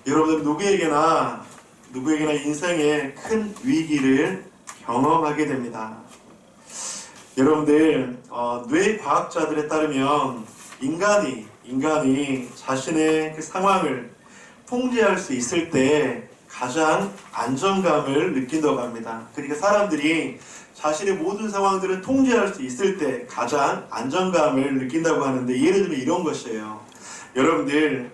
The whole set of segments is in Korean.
여러분들 누구에게나 인생에 큰 위기를 경험하게 됩니다. 여러분들 뇌 과학자들에 따르면 인간이 자신의 그 상황을 통제할 수 있을 때 가장 안정감을 느낀다고 합니다. 그러니까 사람들이 자신의 모든 상황들을 통제할 수 있을 때 가장 안정감을 느낀다고 하는데, 예를 들면 이런 것이에요. 여러분들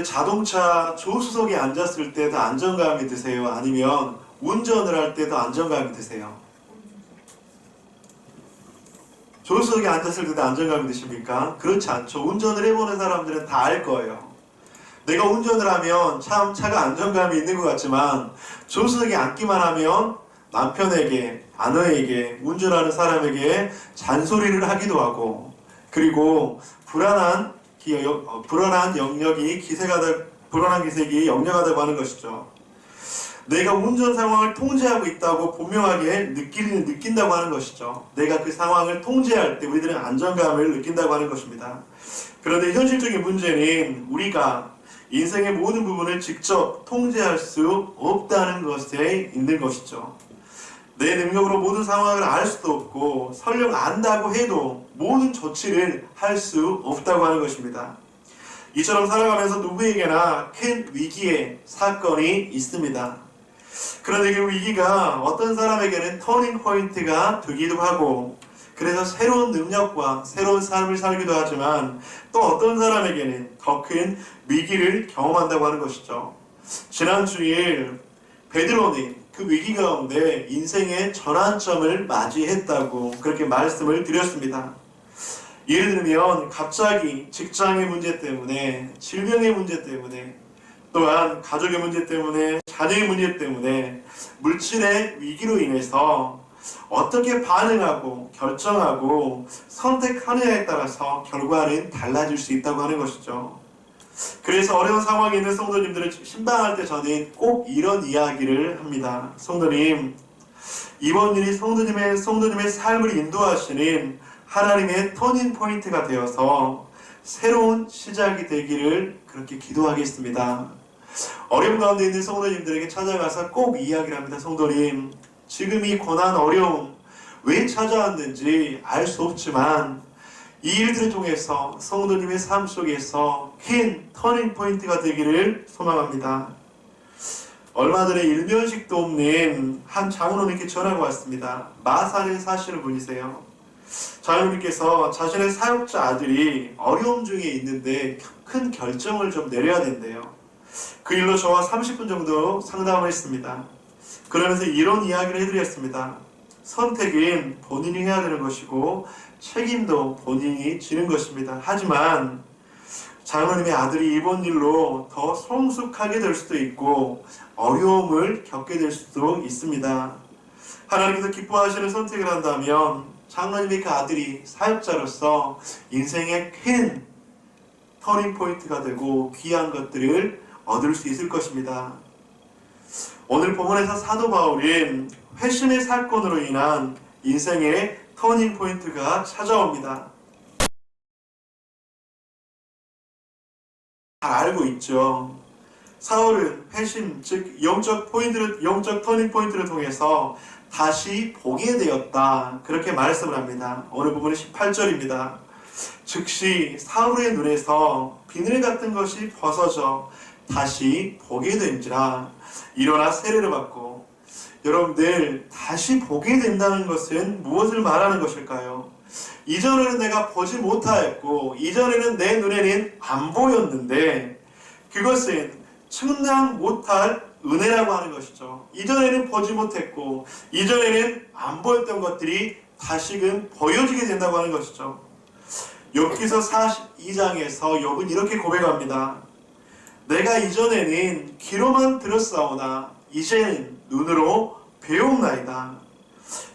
자동차 조수석에 앉았을 때도 안정감이 드세요? 아니면 운전을 할 때도 안정감이 드세요? 조수석에 앉았을 때도 안정감이 드십니까? 그렇지 않죠. 운전을 해보는 사람들은 다 알 거예요. 내가 운전을 하면 참 차가 안정감이 있는 것 같지만 조수석에 앉기만 하면 남편에게, 아내에게, 운전하는 사람에게 잔소리를 하기도 하고, 그리고 불안한 기색이 역력하다고 하는 것이죠. 내가 운전 상황을 통제하고 있다고 분명하게 느낀다고 하는 것이죠. 내가 그 상황을 통제할 때 우리들은 안정감을 느낀다고 하는 것입니다. 그런데 현실적인 문제는 우리가 인생의 모든 부분을 직접 통제할 수 없다는 것에 있는 것이죠. 내 능력으로 모든 상황을 알 수도 없고, 설령 안다고 해도 모든 조치를 할 수 없다고 하는 것입니다. 이처럼 살아가면서 누구에게나 큰 위기의 사건이 있습니다. 그런데 그 위기가 어떤 사람에게는 터닝 포인트가 되기도 하고, 그래서 새로운 능력과 새로운 삶을 살기도 하지만, 또 어떤 사람에게는 더 큰 위기를 경험한다고 하는 것이죠. 지난 주일 베드로는 그 위기 가운데 인생의 전환점을 맞이했다고 그렇게 말씀을 드렸습니다. 예를 들면 갑자기 직장의 문제 때문에, 질병의 문제 때문에, 또한 가족의 문제 때문에, 자녀의 문제 때문에, 물질의 위기로 인해서 어떻게 반응하고 결정하고 선택하느냐에 따라서 결과는 달라질 수 있다고 하는 것이죠. 그래서 어려운 상황에 있는 성도님들을 신방할 때 저는 꼭 이런 이야기를 합니다. 성도님, 이번 일이 성도님의 삶을 인도하시는 하나님의 터닝 포인트가 되어서 새로운 시작이 되기를 그렇게 기도하겠습니다. 어려움 가운데 있는 성도님들에게 찾아가서 꼭 이야기를 합니다. 성도님, 지금 이 고난, 어려움 왜 찾아왔는지 알 수 없지만 이 일들을 통해서 성도님의 삶 속에서 큰 터닝 포인트가 되기를 소망합니다. 얼마 전에 일면식도 없는 한 장로님께 전화가 왔습니다. 마산에 사시는 분이세요. 장로님께서 자신의 사역자 아들이 어려움 중에 있는데 큰 결정을 좀 내려야 된대요. 그 일로 저와 30분 정도 상담을 했습니다. 그러면서 이런 이야기를 해드렸습니다. 선택은 본인이 해야 되는 것이고 책임도 본인이 지는 것입니다. 하지만 장로님의 아들이 이번 일로 더 성숙하게 될 수도 있고 어려움을 겪게 될 수도 있습니다. 하나님께서 기뻐하시는 선택을 한다면 장로님의 그 아들이 사역자로서 인생의 큰 터닝 포인트가 되고 귀한 것들을 얻을 수 있을 것입니다. 오늘 본문에서 사도 바울은 회심의 사건으로 인한 인생의 터닝 포인트가 찾아옵니다. 잘 알고 있죠. 사울은 회심, 즉 영적 터닝 포인트를 통해서 다시 보게 되었다, 그렇게 말씀을 합니다. 오늘 부분은 18절입니다. 즉시 사울의 눈에서 비늘 같은 것이 벗어져 다시 보게 된지라 일어나 세례를 받고. 여러분들, 다시 보게 된다는 것은 무엇을 말하는 것일까요? 이전에는 내가 보지 못하였고 이전에는 내 눈에는 안 보였는데 그것은 측량 못할 은혜라고 하는 것이죠. 이전에는 보지 못했고 이전에는 안 보였던 것들이 다시금 보여지게 된다고 하는 것이죠. 욥기서 42장에서 욥은 이렇게 고백합니다. 내가 이전에는 귀로만 들었사오나 이제는 눈으로 배움나이다.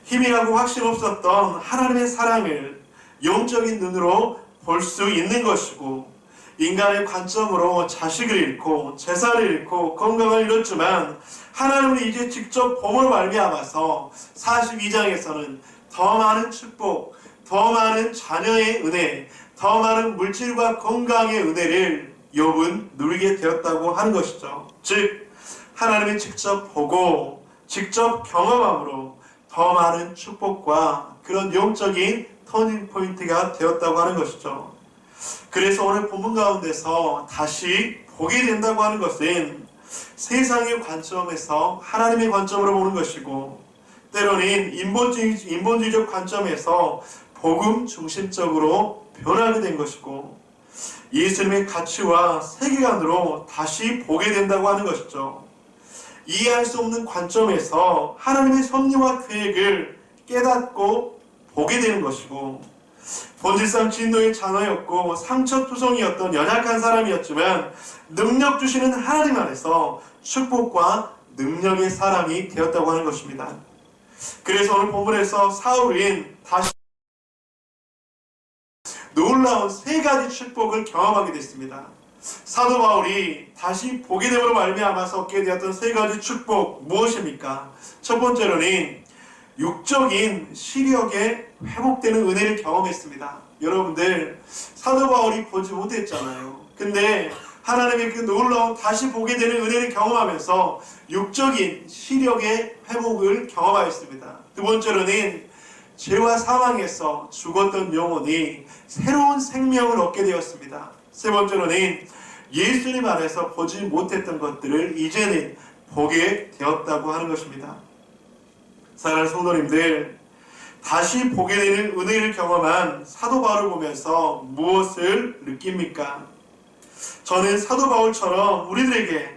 희미하고 확신 없었던 하나님의 사랑을 영적인 눈으로 볼 수 있는 것이고, 인간의 관점으로 자식을 잃고 재산을 잃고 건강을 잃었지만 하나님을 이제 직접 봄을 말미암아서 42장에서는 더 많은 축복, 더 많은 자녀의 은혜, 더 많은 물질과 건강의 은혜를 욥은 누리게 되었다고 하는 것이죠. 즉 하나님이 직접 보고 직접 경험함으로 더 많은 축복과 그런 영적인 터닝 포인트가 되었다고 하는 것이죠. 그래서 오늘 본문 가운데서 다시 보게 된다고 하는 것은 세상의 관점에서 하나님의 관점으로 보는 것이고, 때로는 인본주의적 관점에서 복음 중심적으로 변하게 된 것이고, 예수님의 가치와 세계관으로 다시 보게 된다고 하는 것이죠. 이해할 수 없는 관점에서 하나님의 섭리와 계획을 깨닫고 보게 되는 것이고, 본질상 진노의 자녀였고 상처투성이었던 연약한 사람이었지만 능력 주시는 하나님 안에서 축복과 능력의 사람이 되었다고 하는 것입니다. 그래서 오늘 본문에서 사울은 다시 놀라운 세 가지 축복을 경험하게 됐습니다. 사도 바울이 다시 보게 됨으로 말미암아서 얻게 되었던 세 가지 축복 무엇입니까? 첫 번째로는 육적인 시력에 회복되는 은혜를 경험했습니다. 여러분들, 사도 바울이 보지 못했잖아요. 근데 하나님의 그 놀라운 다시 보게 되는 은혜를 경험하면서 육적인 시력의 회복을 경험하였습니다. 두 번째로는 죄와 사망에서 죽었던 영혼이 새로운 생명을 얻게 되었습니다. 세 번째로는 예수님 안에서 보지 못했던 것들을 이제는 보게 되었다고 하는 것입니다. 사랑하는 성도님들, 다시 보게 되는 은혜를 경험한 사도 바울을 보면서 무엇을 느낍니까? 저는 사도 바울처럼 우리들에게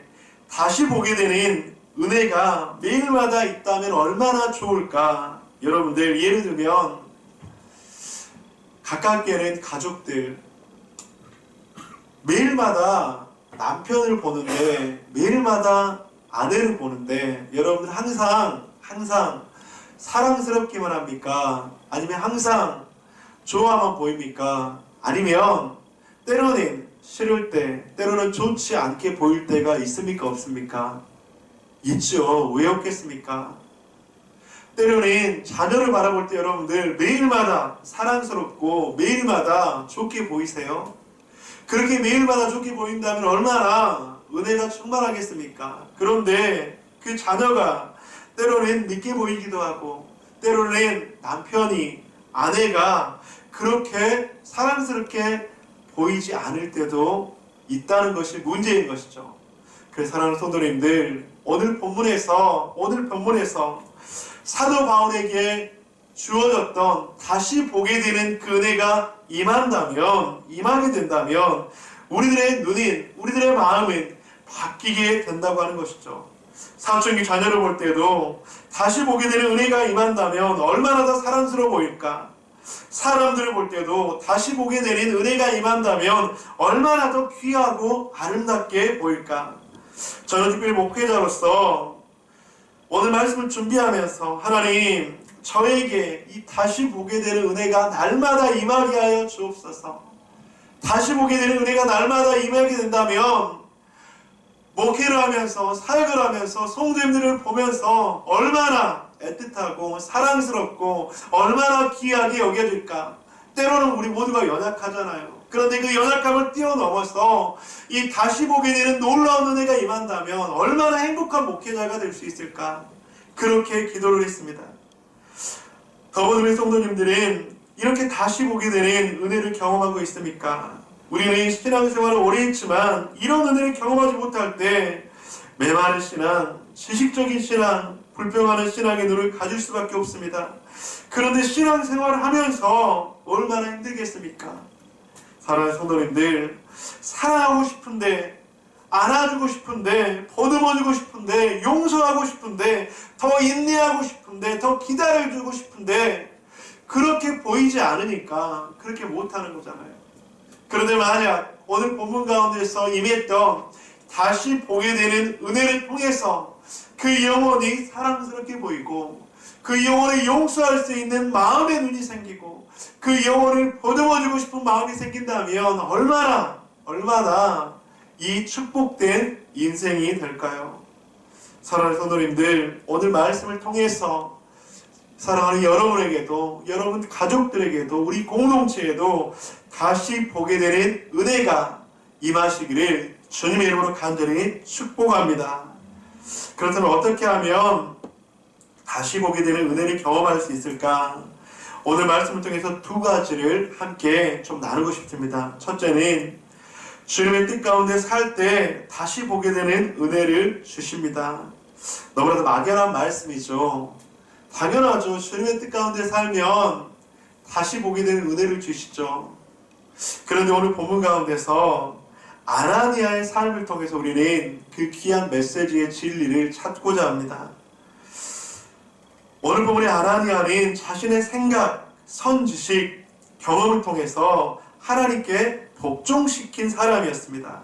다시 보게 되는 은혜가 매일마다 있다면 얼마나 좋을까? 여러분들, 예를 들면 가깝게는 가족들, 매일마다 남편을 보는데, 매일마다 아내를 보는데, 여러분들 항상 사랑스럽기만 합니까? 아니면 항상 좋아만 보입니까? 아니면 때로는 싫을 때, 때로는 좋지 않게 보일 때가 있습니까? 없습니까? 있죠. 왜 없겠습니까? 때로는 자녀를 바라볼 때 여러분들 매일마다 사랑스럽고 매일마다 좋게 보이세요? 그렇게 매일마다 좋게 보인다면 얼마나 은혜가 충만하겠습니까? 그런데 그 자녀가 때로는 늦게 보이기도 하고, 때로는 남편이, 아내가 그렇게 사랑스럽게 보이지 않을 때도 있다는 것이 문제인 것이죠. 그래서 사랑하는 성도님들, 오늘 본문에서 사도 바울에게 주어졌던 다시 보게 되는 그 은혜가 임하게 된다면 우리들의 눈인, 우리들의 마음은 바뀌게 된다고 하는 것이죠. 사춘기 자녀를 볼 때도 다시 보게 되는 은혜가 임한다면 얼마나 더 사랑스러워 보일까? 사람들을 볼 때도 다시 보게 되는 은혜가 임한다면 얼마나 더 귀하고 아름답게 보일까? 저는 특별히 목회자로서 오늘 말씀을 준비하면서 하나님, 저에게 이 다시 보게 되는 은혜가 날마다 임하게 하여 주옵소서. 다시 보게 되는 은혜가 날마다 임하게 된다면 목회를 하면서 사역을 하면서 성도님들을 보면서 얼마나 애틋하고 사랑스럽고 얼마나 귀하게 여겨질까. 때로는 우리 모두가 연약하잖아요. 그런데 그 연약함을 뛰어넘어서 이 다시 보게 되는 놀라운 은혜가 임한다면 얼마나 행복한 목회자가 될 수 있을까. 그렇게 기도를 했습니다. 더불어 성도님들은 이렇게 다시 보게 되는 은혜를 경험하고 있습니까? 우리는 신앙생활을 오래 했지만 이런 은혜를 경험하지 못할 때 메마른 신앙, 지식적인 신앙, 불평하는 신앙의 눈을 가질 수밖에 없습니다. 그런데 신앙생활을 하면서 얼마나 힘들겠습니까? 사랑하는 성도님들, 사랑하고 싶은데, 안아주고 싶은데, 보듬어주고 싶은데, 용서하고 싶은데, 더 인내하고 싶은데, 더 기다려주고 싶은데 그렇게 보이지 않으니까 그렇게 못하는 거잖아요. 그런데 만약 오늘 본문 가운데서 임했던 다시 보게 되는 은혜를 통해서 그 영혼이 사랑스럽게 보이고 그 영혼을 용서할 수 있는 마음의 눈이 생기고 그 영혼을 보듬어주고 싶은 마음이 생긴다면 얼마나 이 축복된 인생이 될까요? 사랑하는 성도님들, 오늘 말씀을 통해서 사랑하는 여러분에게도, 여러분 가족들에게도, 우리 공동체에도 다시 보게 되는 은혜가 임하시기를 주님의 이름으로 간절히 축복합니다. 그렇다면 어떻게 하면 다시 보게 되는 은혜를 경험할 수 있을까? 오늘 말씀을 통해서 두 가지를 함께 좀 나누고 싶습니다. 첫째는 주님의 뜻 가운데 살 때 다시 보게 되는 은혜를 주십니다. 너무나도 막연한 말씀이죠. 당연하죠. 주님의 뜻 가운데 살면 다시 보게 되는 은혜를 주시죠. 그런데 오늘 본문 가운데서 아나니아의 삶을 통해서 우리는 그 귀한 메시지의 진리를 찾고자 합니다. 오늘 본문의 아나니아는 자신의 생각, 선지식, 경험을 통해서 하나님께 복종시킨 사람이었습니다.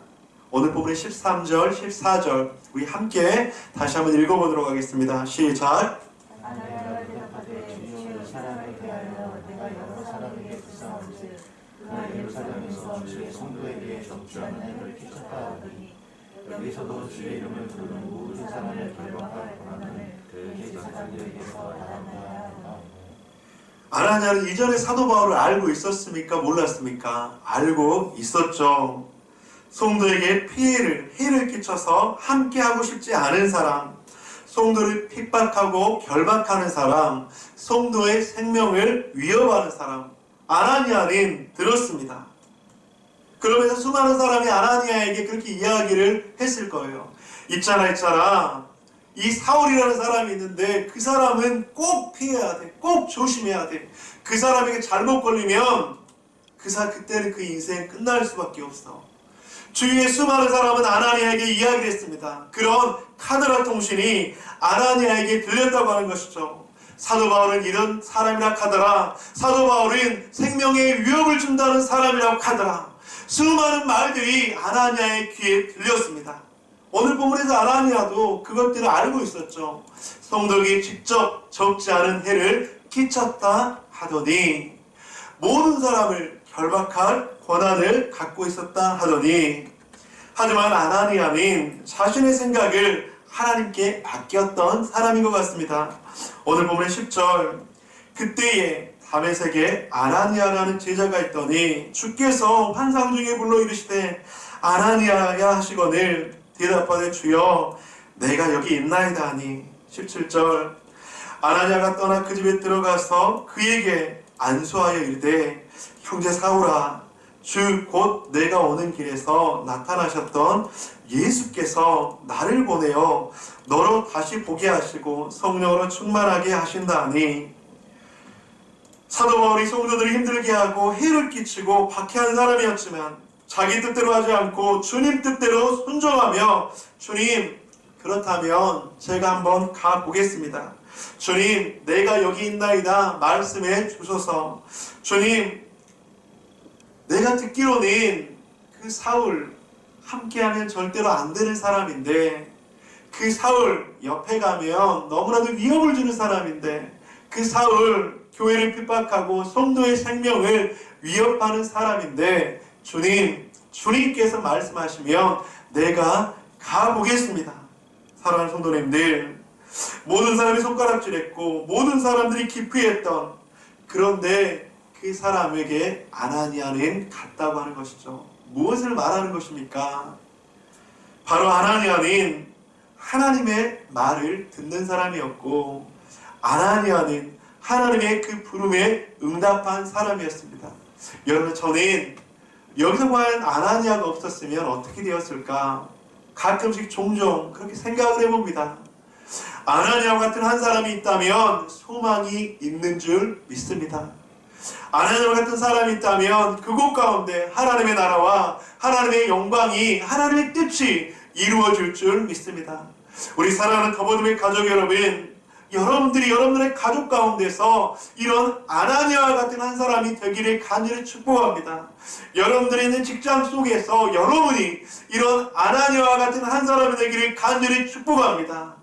오늘 본문의 13절, 14절 우리 함께 다시 한번 읽어보도록 하겠습니다. 시작! 아나니아가 대답하되 주여 이 사람에 대하여 내가 여러 사람에게 불쌍한즉 그가 예루살렘에서 주의 성도에게 적절한 해를 끼쳤다 하더니 여기서도 주의 이름을 부르는 모든 사람을 결박할 권한을 그 제사장들에게서 받았다. 아나니아는 이전에 사도 바울을 알고 있었습니까? 몰랐습니까? 알고 있었죠. 성도에게 해를 끼쳐서 함께하고 싶지 않은 사람, 성도를 핍박하고 결박하는 사람, 성도의 생명을 위협하는 사람, 아나니아는 들었습니다. 그러면서 수많은 사람이 아나니아에게 그렇게 이야기를 했을 거예요. 있잖아. 이 사울이라는 사람이 있는데 그 사람은 꼭 피해야 돼. 꼭 조심해야 돼. 그 사람에게 잘못 걸리면 그때는 그 인생 끝날 수밖에 없어. 주위의 수많은 사람은 아나니아에게 이야기를 했습니다. 그런 카드라 통신이 아나니아에게 들렸다고 하는 것이죠. 사도 바울은 이런 사람이라 카더라. 사도 바울은 생명에 위협을 준다는 사람이라고 카더라. 수많은 말들이 아나니아의 귀에 들렸습니다. 오늘 본문에서 아나니아도 그것들을 알고 있었죠. 성도에게 직접 적지 않은 해를 끼쳤다 하더니 모든 사람을 결박할 권한을 갖고 있었다 하더니 하지만 아나니아는 자신의 생각을 하나님께 맡겼던 사람인 것 같습니다. 오늘 본문의 10절 그때에 다메섹에 아나니아라는 제자가 있더니 주께서 환상 중에 불러 이르시되 아나니아야 하시거늘 대답하되 주여 내가 여기 있나이다 하니 17절 아나니아가 떠나 그 집에 들어가서 그에게 안수하여 이르되 형제 사울아 주 곧 내가 오는 길에서 나타나셨던 예수께서 나를 보내어 너로 다시 보게 하시고 성령으로 충만하게 하신다 하니 사도 바울이 성도들을 힘들게 하고 해를 끼치고 박해한 사람이었지만 자기 뜻대로 하지 않고 주님 뜻대로 순종하며 주님 그렇다면 제가 한번 가보겠습니다. 주님 내가 여기 있나이다 말씀해 주소서. 주님 내가 듣기로는 그 사울 함께하면 절대로 안 되는 사람인데 그 사울 옆에 가면 너무나도 위협을 주는 사람인데 그 사울 교회를 핍박하고 성도의 생명을 위협하는 사람인데 주님께서 말씀하시면 내가 가보겠습니다. 사랑하는 성도님들 모든 사람이 손가락질했고 모든 사람들이 기피했던 그런데 그 사람에게 아나니아는 갔다고 하는 것이죠. 무엇을 말하는 것입니까? 바로 아나니아는 하나님의 말을 듣는 사람이었고 아나니아는 하나님의 그 부름에 응답한 사람이었습니다. 여러분 저는 여기서 과연 아나니아가 없었으면 어떻게 되었을까? 가끔씩 종종 그렇게 생각을 해봅니다. 아나니아와 같은 한 사람이 있다면 소망이 있는 줄 믿습니다. 아나니아와 같은 사람이 있다면 그곳 가운데 하나님의 나라와 하나님의 영광이 하나님의 뜻이 이루어질 줄 믿습니다. 우리 사랑하는 더버드의 가족 여러분, 여러분들이 여러분들의 가족 가운데서 이런 아나니아와 같은 한 사람이 되기를 간절히 축복합니다. 여러분들이 있는 직장 속에서 여러분이 이런 아나니아와 같은 한 사람이 되기를 간절히 축복합니다.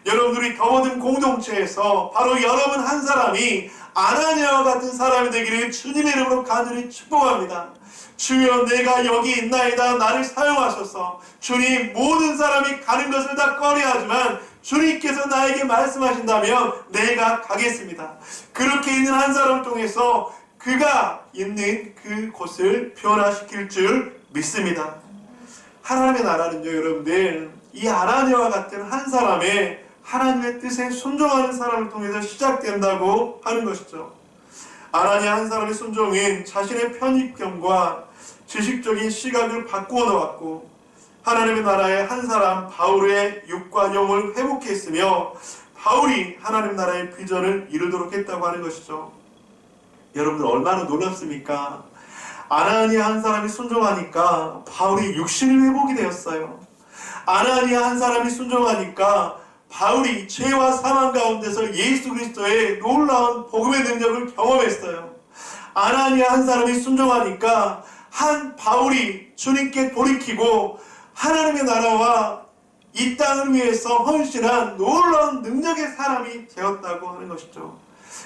여러분들이 더워든 공동체에서 바로 여러분 한 사람이 아나니아와 같은 사람이 되기를 주님의 이름으로 간절히 축복합니다. 주여 내가 여기 있나이다 나를 사용하소서. 주님 모든 사람이 가는 것을 다 꺼려하지만 주님께서 나에게 말씀하신다면 내가 가겠습니다. 그렇게 있는 한 사람을 통해서 그가 있는 그곳을 변화시킬 줄 믿습니다. 하나님의 나라는요, 여러분들, 이 아나니아와 같은 한 사람의 하나님의 뜻에 순종하는 사람을 통해서 시작된다고 하는 것이죠. 아나니아 한 사람의 순종은 자신의 편익점과 지식적인 시각을 바꾸어 놓았고, 하나님의 나라의 한 사람 바울의 육과 영을 회복했으며, 바울이 하나님 나라의 비전을 이루도록 했다고 하는 것이죠. 여러분들 얼마나 놀랍습니까? 아나니아 한 사람이 순종하니까 바울이 육신이 회복이 되었어요. 아나니아 한 사람이 순종하니까 바울이 죄와 사망 가운데서 예수 그리스도의 놀라운 복음의 능력을 경험했어요. 아나니아 한 사람이 순종하니까 한 바울이 주님께 돌이키고 하나님의 나라와 이 땅을 위해서 헌신한 놀라운 능력의 사람이 되었다고 하는 것이죠.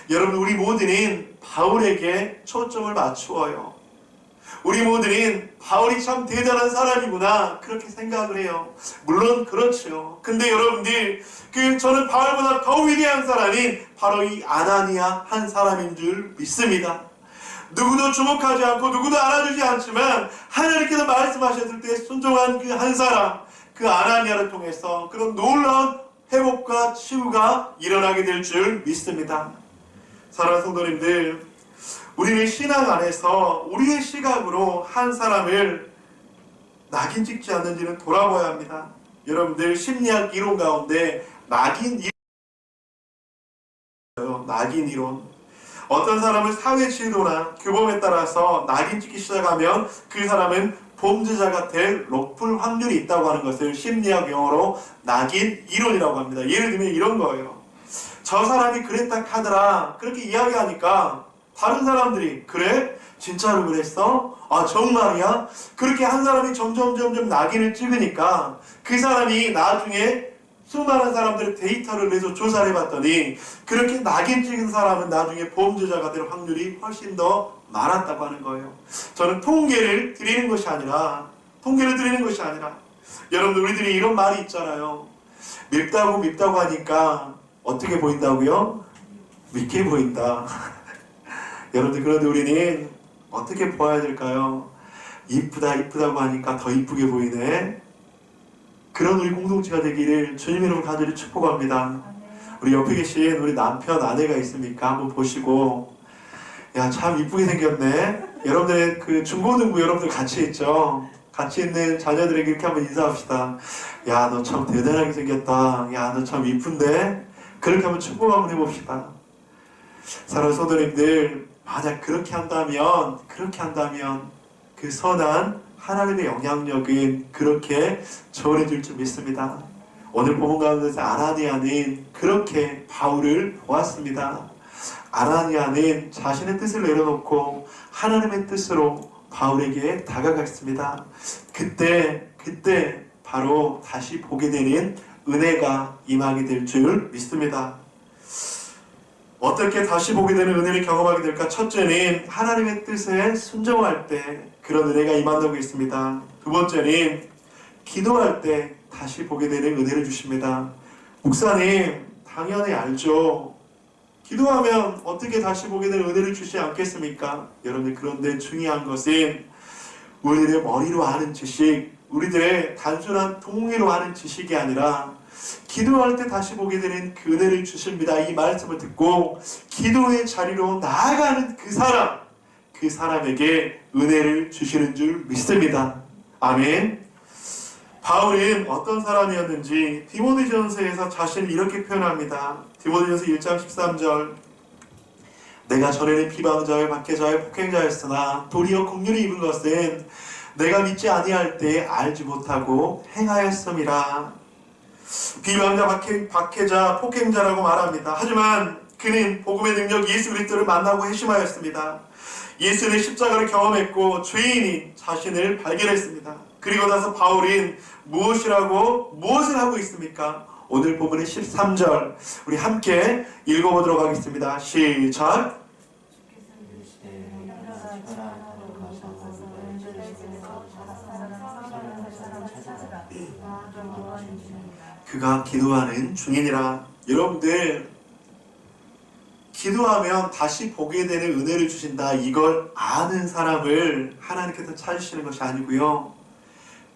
여러분, 우리 모두는 바울에게 초점을 맞추어요. 우리 모두는 바울이 참 대단한 사람이구나 그렇게 생각을 해요. 물론 그렇죠. 근데 여러분들, 저는 바울보다 더 위대한 사람인 바로 이 아나니아 한 사람인 줄 믿습니다. 누구도 주목하지 않고 누구도 알아주지 않지만 하나님께서 말씀하셨을 때 순종한 그 한 사람, 그 아나니아를 통해서 그런 놀라운 회복과 치유가 일어나게 될 줄 믿습니다. 사랑하는 성도님들, 우리는 신앙 안에서 우리의 시각으로 한 사람을 낙인 찍지 않는지는 돌아봐야 합니다. 여러분들, 심리학 이론 가운데 낙인 이론. 어떤 사람을 사회 제도나 규범에 따라서 낙인 찍기 시작하면 그 사람은 범죄자가 될 높은 확률이 있다고 하는 것을 심리학 용어로 낙인 이론이라고 합니다. 예를 들면 이런 거예요. 저 사람이 그랬다 하더라 그렇게 이야기하니까 다른 사람들이 그래? 진짜로 그랬어? 아 정말이야? 그렇게 한 사람이 점점 낙인을 찍으니까 그 사람이 나중에 수많은 사람들의 데이터를 내서 조사를 해봤더니 그렇게 낙인 찍은 사람은 나중에 범죄자가 될 확률이 훨씬 더 많았다고 하는 거예요. 저는 통계를 드리는 것이 아니라 여러분들, 우리들이 이런 말이 있잖아요. 밉다고 하니까 어떻게 보인다고요? 밉게 보인다. 여러분들, 그런데 우리는 어떻게 보아야 될까요? 이쁘다고 하니까 더 이쁘게 보이네. 그런 우리 공동체가 되기를 주님 이름으로 간절히 축복합니다. 우리 옆에 계신 우리 남편, 아내가 있습니까? 한번 보시고, 야, 참 이쁘게 생겼네. 여러분들, 중고등부 여러분들 같이 있죠? 같이 있는 자녀들에게 이렇게 한번 인사합시다. 야, 너 참 대단하게 생겼다. 야, 너 참 이쁜데? 그렇게 한번 축복 한번 해봅시다. 사랑하는 성도님들, 만약 그렇게 한다면 그 선한 하나님의 영향력은 그렇게 전해질 줄 믿습니다. 오늘 본문 가운데서 아나니아는 그렇게 바울을 보았습니다. 아나니아는 자신의 뜻을 내려놓고 하나님의 뜻으로 바울에게 다가갔습니다. 그때 바로 다시 보게 되는 은혜가 임하게 될 줄 믿습니다. 어떻게 다시 보게 되는 은혜를 경험하게 될까? 첫째는 하나님의 뜻에 순종할 때 그런 은혜가 임한다고 있습니다. 두 번째는 기도할 때 다시 보게 되는 은혜를 주십니다. 목사님, 당연히 알죠. 기도하면 어떻게 다시 보게 되는 은혜를 주시지 않겠습니까? 여러분들, 그런데 중요한 것은 우리들의 머리로 아는 지식, 우리들의 단순한 동의로 아는 지식이 아니라 기도할 때 다시 보게 되는 그 은혜를 주십니다. 이 말씀을 듣고 기도의 자리로 나아가는 그 사람에게 은혜를 주시는 줄 믿습니다. 아멘. 바울은 어떤 사람이었는지 디모데전서에서 자신을 이렇게 표현합니다. 디모데전서 1장 13절, 내가 전에는 비방자요 박해자요 폭행자였으나 도리어 긍휼히 입은 것은 내가 믿지 아니할 때 알지 못하고 행하였음이라. 비방자, 박해자, 폭행자라고 말합니다. 하지만 그는 복음의 능력 예수 그리스도를 만나고 회심하였습니다. 예수의 십자가를 경험했고 죄인인 자신을 발견했습니다. 그리고 나서 바울은 무엇을 하고 있습니까? 오늘 본문의 13절 우리 함께 읽어보도록 하겠습니다. 시작! 그가 기도하는 중이니라. 여러분들, 기도하면 다시 보게 되는 은혜를 주신다, 이걸 아는 사람을 하나님께서 찾으시는 것이 아니고요,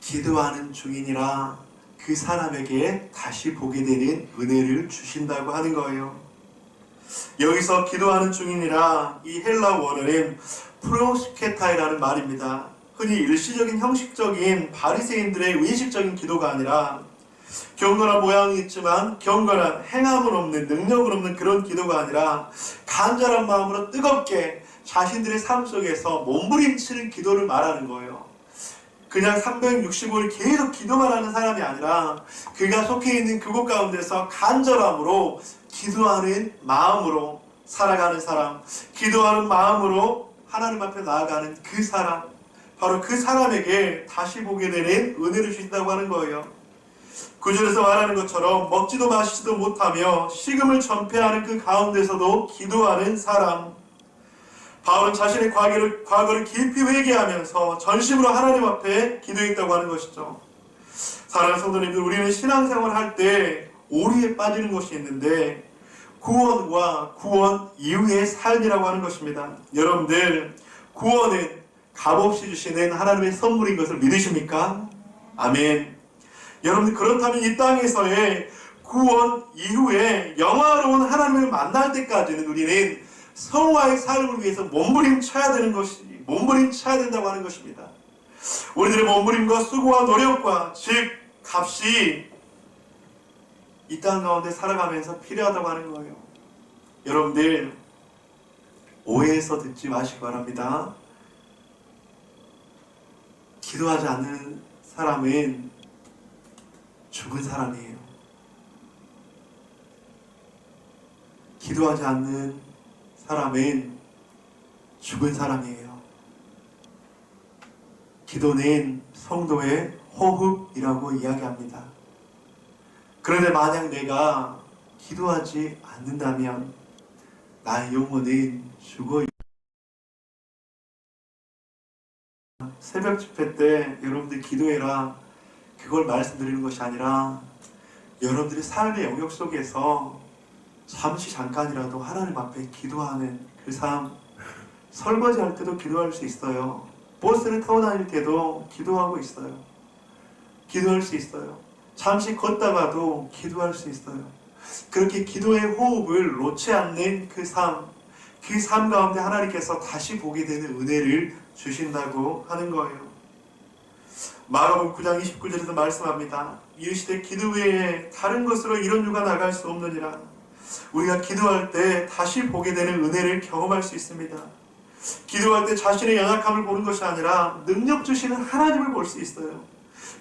기도하는 중이니라 그 사람에게 다시 보게 되는 은혜를 주신다고 하는 거예요. 여기서 기도하는 중이니라 이 헬라 원어는 프로스케타이라는 말입니다. 흔히 일시적인 형식적인 바리새인들의 의식적인 기도가 아니라 경건한 모양이 있지만 경건한 행함은 없는, 능력은 없는 그런 기도가 아니라 간절한 마음으로 뜨겁게 자신들의 삶 속에서 몸부림치는 기도를 말하는 거예요. 그냥 365일 계속 기도만 하는 사람이 아니라 그가 속해 있는 그곳 가운데서 간절함으로 기도하는 마음으로 살아가는 사람, 기도하는 마음으로 하나님 앞에 나아가는 그 사람, 바로 그 사람에게 다시 보게 되는 은혜를 주신다고 하는 거예요. 구절에서 말하는 것처럼 먹지도 마시지도 못하며 식음을 전폐하는 그 가운데서도 기도하는 사람, 바울은 자신의 과거를 깊이 회개하면서 전심으로 하나님 앞에 기도했다고 하는 것이죠. 사랑하는 성도님들, 우리는 신앙생활을 할 때 오류에 빠지는 것이 있는데 구원과 구원 이후의 삶이라고 하는 것입니다. 여러분들, 구원은 값없이 주시는 하나님의 선물인 것을 믿으십니까? 아멘. 여러분들, 그렇다면 이 땅에서의 구원 이후에 영화로운 하나님을 만날 때까지는 우리는 성화의 삶을 위해서 몸부림쳐야 된다고 하는 것입니다. 우리들의 몸부림과 수고와 노력과 즉 값이 이 땅 가운데 살아가면서 필요하다고 하는 거예요. 여러분들, 오해해서 듣지 마시기 바랍니다. 기도하지 않는 사람은 죽은 사람이에요. 기도하지 않는 사람은 죽은 사람이에요. 기도는 성도의 호흡이라고 이야기합니다. 그런데 만약 내가 기도하지 않는다면 나의 영혼은 죽어. 새벽 집회 때 여러분들 기도해라, 그걸 말씀드리는 것이 아니라 여러분들의 삶의 영역 속에서 잠깐이라도 하나님 앞에 기도하는 그 삶, 설거지할 때도 기도할 수 있어요. 버스를 타고 다닐 때도 기도하고 있어요. 기도할 수 있어요. 잠시 걷다가도 기도할 수 있어요. 그렇게 기도의 호흡을 놓지 않는 그 삶 가운데 하나님께서 다시 보게 되는 은혜를 주신다고 하는 거예요. 마가복음 9장 29절에서 말씀합니다. 이르시되 기도 외에 다른 것으로 이런 유가 나갈 수 없느니라. 우리가 기도할 때 다시 보게 되는 은혜를 경험할 수 있습니다. 기도할 때 자신의 연약함을 보는 것이 아니라 능력 주시는 하나님을 볼 수 있어요.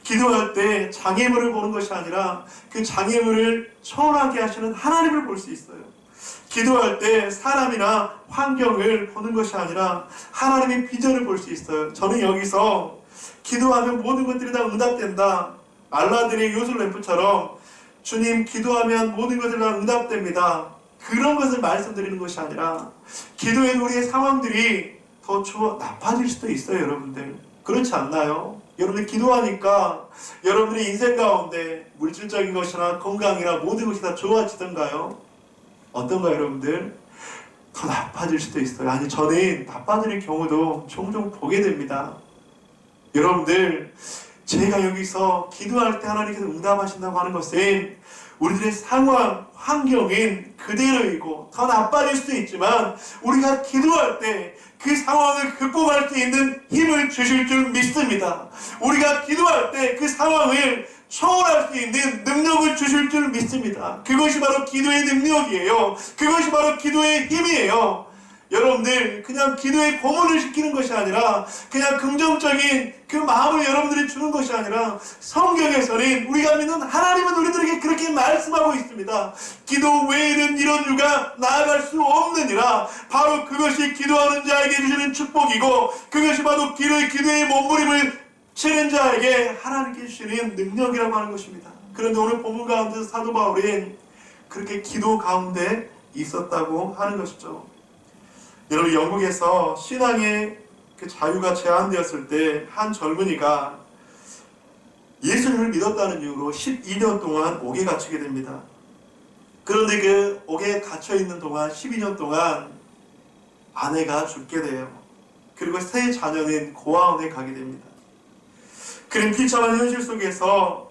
기도할 때 장애물을 보는 것이 아니라 그 장애물을 초월하게 하시는 하나님을 볼 수 있어요. 기도할 때 사람이나 환경을 보는 것이 아니라 하나님의 비전을 볼 수 있어요. 저는 여기서 기도하면 모든 것들이 다 응답된다, 알라딘의 요술램프처럼 주님 기도하면 모든 것들이 다 응답됩니다, 그런 것을 말씀드리는 것이 아니라 기도의 우리의 상황들이 더 나빠질 수도 있어요. 여러분들, 그렇지 않나요? 여러분들 기도하니까 여러분들의 인생 가운데 물질적인 것이나 건강이나 모든 것이 다 좋아지던가요? 어떤가요? 여러분들, 더 나빠질 수도 있어요. 아니, 저는 나빠지는 경우도 종종 보게 됩니다. 여러분들, 제가 여기서 기도할 때 하나님께서 응답하신다고 하는 것은 우리들의 상황, 환경은 그대로이고 더 나빠질 수도 있지만 우리가 기도할 때 그 상황을 극복할 수 있는 힘을 주실 줄 믿습니다. 우리가 기도할 때 그 상황을 초월할 수 있는 능력을 주실 줄 믿습니다. 그것이 바로 기도의 능력이에요. 그것이 바로 기도의 힘이에요. 여러분들, 그냥 기도의 고문을 시키는 것이 아니라 그냥 긍정적인 그 마음을 여러분들이 주는 것이 아니라 성경에서는 우리가 믿는 하나님은 우리들에게 그렇게 말씀하고 있습니다. 기도 외에는 이런 유가 나아갈 수 없느니라. 바로 그것이 기도하는 자에게 주시는 축복이고 그것이 바로 기도의 몸부림을 치는 자에게 하나님께 주시는 능력이라고 하는 것입니다. 그런데 오늘 본문 가운데 사도 바울은 그렇게 기도 가운데 있었다고 하는 것이죠. 여러분, 영국에서 신앙의 그 자유가 제한되었을 때 한 젊은이가 예수님을 믿었다는 이유로 12년 동안 옥에 갇히게 됩니다. 그런데 그 옥에 갇혀 있는 동안 12년 동안 아내가 죽게 돼요. 그리고 세 자녀는 고아원에 가게 됩니다. 그런 비참한 현실 속에서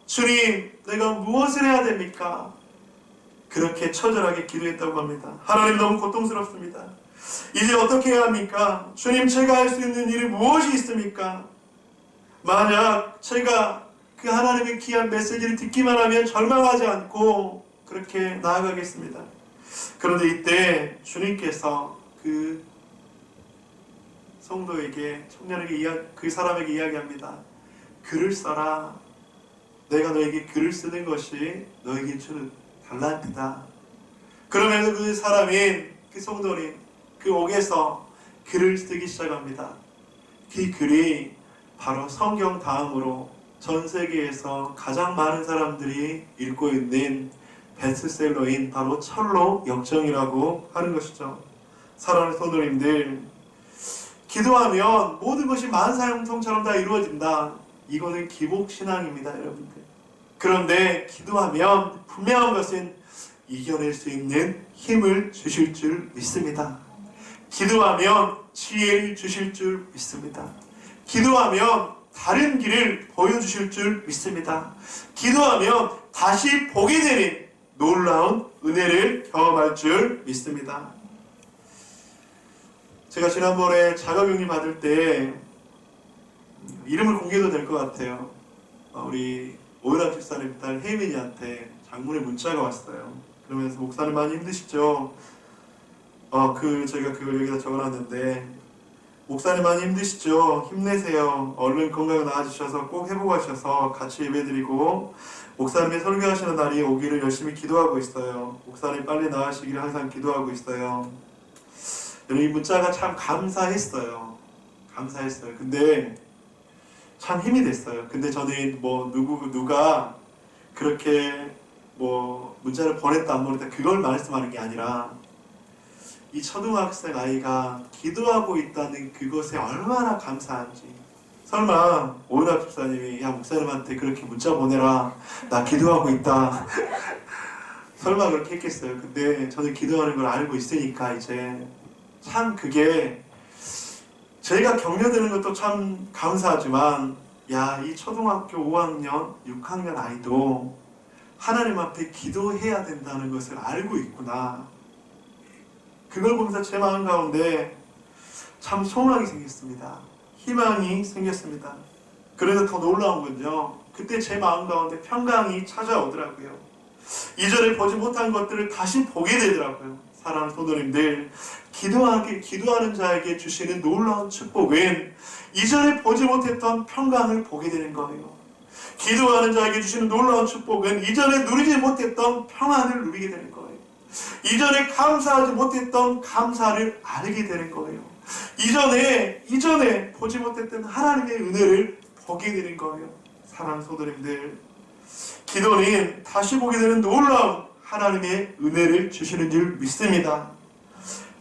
주님, 내가 무엇을 해야 됩니까? 그렇게 처절하게 기도했다고 합니다. 하나님, 너무 고통스럽습니다. 이제 어떻게 해야 합니까? 주님, 제가 할 수 있는 일이 무엇이 있습니까? 만약 제가 그 하나님의 귀한 메시지를 듣기만 하면 절망하지 않고 그렇게 나아가겠습니다. 그런데 이때 주님께서 그 성도에게, 청년에게, 그 사람에게 이야기합니다. 글을 써라. 내가 너에게 글을 쓰는 것이 너에게 주는 달란트다. 그러면서 그 사람인, 그 성도인 그 옥에서 글을 쓰기 시작합니다. 그 글이 바로 성경 다음으로 전 세계에서 가장 많은 사람들이 읽고 있는 베스트셀러인 바로 철로 역정이라고 하는 것이죠. 사랑하는 성도님들, 기도하면 모든 것이 만사형통처럼 다 이루어진다. 이거는 기복신앙입니다, 여러분들. 그런데 기도하면 분명한 것은 이겨낼 수 있는 힘을 주실 줄 믿습니다. 기도하면 지혜를 주실 줄 믿습니다. 기도하면 다른 길을 보여주실 줄 믿습니다. 기도하면 다시 보게 되는 놀라운 은혜를 경험할 줄 믿습니다. 제가 지난번에 자가격리 받을 때 이름을 공개해도 될 것 같아요. 우리 오연학 집사님 딸 혜민이한테 장문의 문자가 왔어요. 그러면서 목사님 많이 힘드시죠? 제가 그걸 여기다 적어놨는데, 목사님 많이 힘드시죠? 힘내세요. 얼른 건강 나아지셔서 꼭 회복하셔서 같이 예배드리고 목사님이 설교하시는 날이 오기를 열심히 기도하고 있어요. 목사님 빨리 나으시기를 항상 기도하고 있어요. 이 문자가 참 감사했어요. 근데 참 힘이 됐어요. 근데 저는 누가 그렇게 문자를 보냈다 안 보냈다 그걸 말씀하는 게 아니라, 이 초등학생 아이가 기도하고 있다는 그것에 얼마나 감사한지. 설마 오은학 집사님이 야, 목사님한테 그렇게 문자 보내라, 나 기도하고 있다 설마 그렇게 했겠어요? 근데 저는 기도하는 걸 알고 있으니까 이제 참 그게 제가 격려되는 것도 참 감사하지만, 야, 이 초등학교 5학년, 6학년 아이도 하나님 앞에 기도해야 된다는 것을 알고 있구나. 그걸 보면서 제 마음 가운데 참 소망이 생겼습니다. 희망이 생겼습니다. 그래서 더 놀라운 건요, 그때 제 마음 가운데 평강이 찾아오더라고요. 이전에 보지 못한 것들을 다시 보게 되더라고요. 사랑하는 성도님들, 기도하는 자에게 주시는 놀라운 축복은 이전에 보지 못했던 평강을 보게 되는 거예요. 기도하는 자에게 주시는 놀라운 축복은 이전에 누리지 못했던 평안을 누리게 되는 거예요. 이전에 감사하지 못했던 감사를 알게 되는 거예요. 이전에 보지 못했던 하나님의 은혜를 보게 되는 거예요. 사랑하는 성도님들, 기도는 다시 보게 되는 놀라운 하나님의 은혜를 주시는 줄 믿습니다.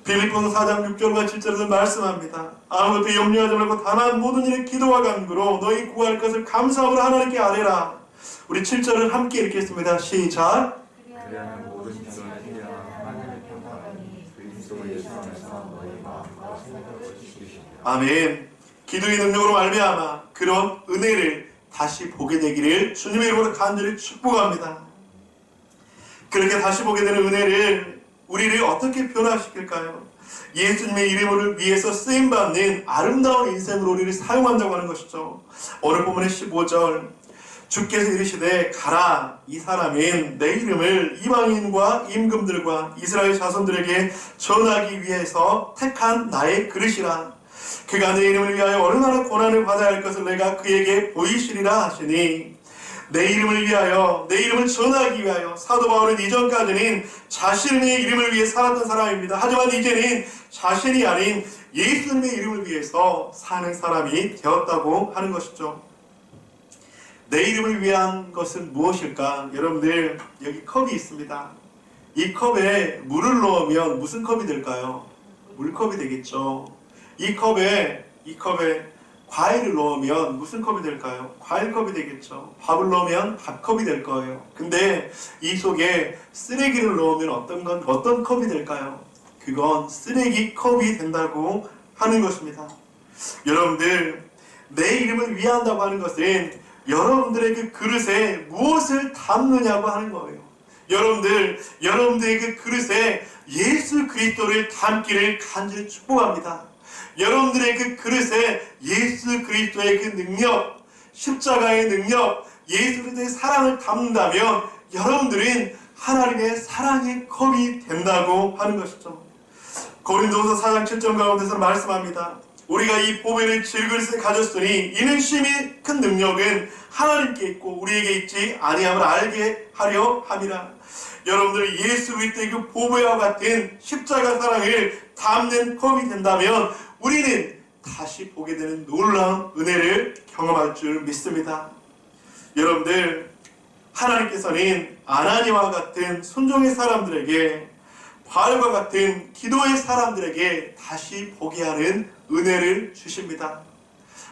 빌립보서 4장 6절과 7절에서 말씀합니다. 아무것도 염려하지 말고 다만 모든 일에 기도와 간구로 너희 구할 것을 감사함으로 하나님께 아뢰라. 우리 7절을 함께 읽겠습니다. 시작. 그리하면 모든 것을 해야 하나님의 평강이 그리스도 예수 안에서 너희 마음과 생각을 주시리라. 아멘. 기도의 능력으로 말미암아 그런 은혜를 다시 보게 되기를 주님의 이름으로 간절히 축복합니다. 그렇게 다시 보게 되는 은혜를 우리를 어떻게 변화시킬까요? 예수님의 이름을 위해서 쓰임받는 아름다운 인생으로 우리를 사용한다고 하는 것이죠. 오늘 본문의 15절, 주께서 이르시되 가라, 이 사람은 내 이름을 이방인과 임금들과 이스라엘 자손들에게 전하기 위해서 택한 나의 그릇이라. 그가 내 이름을 위하여 얼마나 고난을 받아야 할 것을 내가 그에게 보이시리라 하시니, 내 이름을 위하여, 내 이름을 전하기 위하여. 사도 바울은 이전까지는 자신의 이름을 위해 살았던 사람입니다. 하지만 이제는 자신이 아닌 예수님의 이름을 위해서 사는 사람이 되었다고 하는 것이죠. 내 이름을 위한 것은 무엇일까? 여러분들, 여기 컵이 있습니다. 이 컵에 물을 넣으면 무슨 컵이 될까요? 물컵이 되겠죠. 이 컵에 과일을 넣으면 무슨 컵이 될까요? 과일컵이 되겠죠. 밥을 넣으면 밥컵이 될 거예요. 근데 이 속에 쓰레기를 넣으면 어떤 컵이 될까요? 그건 쓰레기 컵이 된다고 하는 것입니다. 여러분들, 내 이름을 위한다고 하는 것은 여러분들의 그 그릇에 무엇을 담느냐고 하는 거예요. 여러분들의 그 그릇에 예수 그리스도를 담기를 간절히 축복합니다. 여러분들의 그 그릇에 예수 그리스도의 그 능력, 십자가의 능력, 예수 그리스도의 사랑을 담는다면 여러분들은 하나님의 사랑의 컵이 된다고 하는 것이죠. 고린도서 4장 7절 가운데서 말씀합니다. 우리가 이 보배를 질그릇에 가졌으니 이는 심히 큰 능력은 하나님께 있고 우리에게 있지 아니함을 알게 하려 함이라. 여러분들이 예수 그리스도의 그 보배와 같은 십자가 사랑을 담는 컵이 된다면 우리는 다시 보게 되는 놀라운 은혜를 경험할 줄 믿습니다. 여러분들, 하나님께서는 아나니와 같은 순종의 사람들에게, 바울과 같은 기도의 사람들에게 다시 보게 하는 은혜를 주십니다.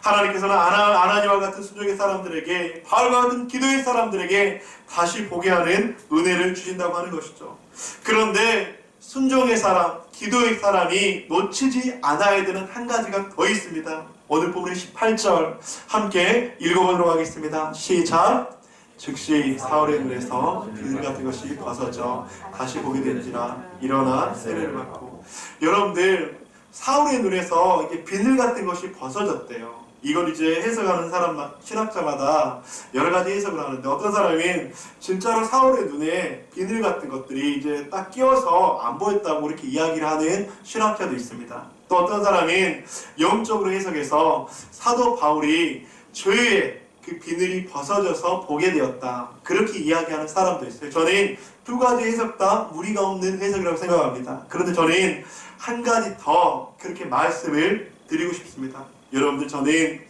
하나님께서는 아나니와 같은 순종의 사람들에게, 바울과 같은 기도의 사람들에게 다시 보게 하는 은혜를 주신다고 하는 것이죠. 그런데 순종의 사람, 기도의 사람이 놓치지 않아야 되는 한 가지가 더 있습니다. 오늘 본문의 18절 함께 읽어보도록 하겠습니다. 시작! 즉시 사울의 눈에서 비늘 같은 것이 벗어져 다시 보게 된지라 일어나 세례를 받고. 여러분들, 사울의 눈에서 이게 비늘 같은 것이 벗어졌대요. 이걸 이제 해석하는 사람, 신학자마다 여러 가지 해석을 하는데, 어떤 사람은 진짜로 사울의 눈에 비늘 같은 것들이 이제 딱 끼어서 안 보였다고 이렇게 이야기를 하는 신학자도 있습니다. 또 어떤 사람은 영적으로 해석해서 사도 바울이 죄의 그 비늘이 벗어져서 보게 되었다, 그렇게 이야기하는 사람도 있어요. 저는 두 가지 해석 다 무리가 없는 해석이라고 생각합니다. 그런데 저는 한 가지 더 그렇게 말씀을 드리고 싶습니다. 여러분들, 저는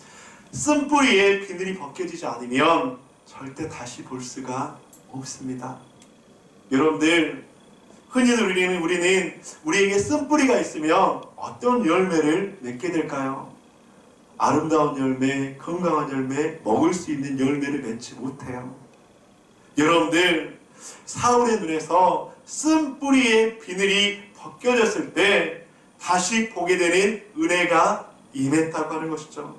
쓴뿌리에 비늘이 벗겨지지 않으면 절대 다시 볼 수가 없습니다. 여러분들, 흔히 우리는 우리에게 쓴뿌리가 있으면 어떤 열매를 맺게 될까요? 아름다운 열매, 건강한 열매, 먹을 수 있는 열매를 맺지 못해요. 여러분들, 사울의 눈에서 쓴뿌리의 비늘이 벗겨졌을 때 다시 보게 되는 은혜가 임했다고 하는 것이죠.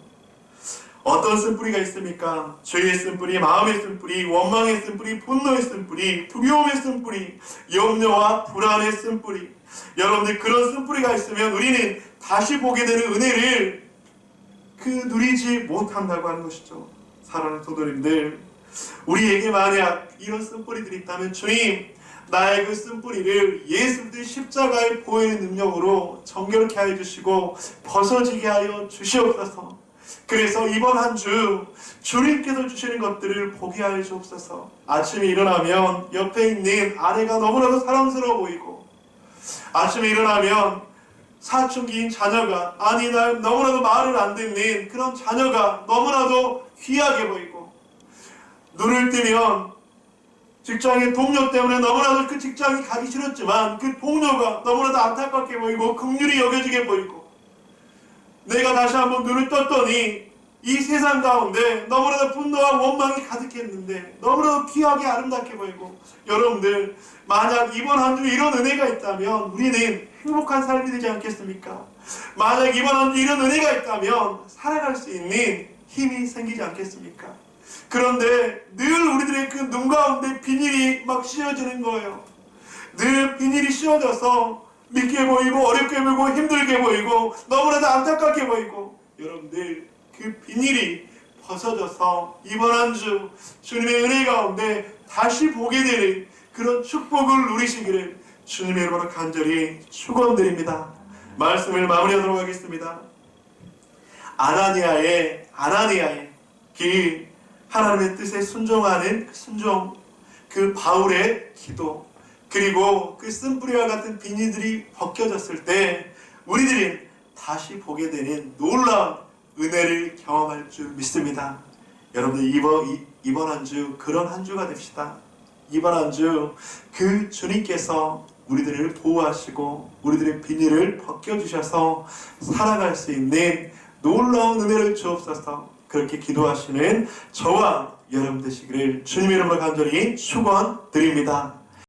어떤 쓴뿌리가 있습니까? 죄의 쓴뿌리, 마음의 쓴뿌리, 원망의 쓴뿌리, 분노의 쓴뿌리, 두려움의 쓴뿌리, 염려와 불안의 쓴뿌리. 여러분들, 그런 쓴뿌리가 있으면 우리는 다시 보게 되는 은혜를 누리지 못한다고 하는 것이죠. 사랑하는 성도님들, 우리에게 만약 이런 쓴뿌리들이 있다면, 주님, 나의 그 쓴뿌리를 예수 그리스도의 십자가의 보혈의 능력으로 정결케 하여 주시고 벗어지게 하여 주시옵소서. 그래서 이번 한 주 주님께서 주시는 것들을 보게 하여 주옵소서. 아침에 일어나면 옆에 있는 아내가 너무나도 사랑스러워 보이고, 아침에 일어나면 사춘기인 자녀가, 날 너무나도 말을 안 듣는 그런 자녀가 너무나도 귀하게 보이고, 눈을 뜨면 직장의 동료 때문에 너무나도 그 직장이 가기 싫었지만 그 동료가 너무나도 안타깝게 보이고 긍휼히 여겨지게 보이고, 내가 다시 한번 눈을 떴더니 이 세상 가운데 너무나도 분노와 원망이 가득했는데 너무나도 귀하게 아름답게 보이고. 여러분들, 만약 이번 한 주 이런 은혜가 있다면 우리는 행복한 삶이 되지 않겠습니까? 만약 이번 한 주 이런 은혜가 있다면 살아갈 수 있는 힘이 생기지 않겠습니까? 그런데 늘 우리들의 그 눈 가운데 비닐이 막 씌워지는 거예요. 늘 비닐이 씌워져서 믿게 보이고 어렵게 보이고 힘들게 보이고 너무나도 안타깝게 보이고. 여러분들, 그 비닐이 벗어져서 이번 한 주 주님의 은혜 가운데 다시 보게 되는 그런 축복을 누리시기를 주님의 이름으로 간절히 축원드립니다. 말씀을 마무리하도록 하겠습니다. 아나니아의 그 하나님의 뜻에 순종하는 순종, 그 바울의 기도, 그리고 그 쓴뿌리와 같은 비닐들이 벗겨졌을 때 우리들은 다시 보게 되는 놀라운 은혜를 경험할 줄 믿습니다. 여러분들, 이번 한 주 그런 한 주가 됩시다. 이번 한 주 그 주님께서 우리들을 보호하시고 우리들의 비닐을 벗겨주셔서 살아갈 수 있는 놀라운 은혜를 주옵소서. 그렇게 기도하시는 저와 여러분 되시기를 주님의 이름으로 간절히 축원드립니다.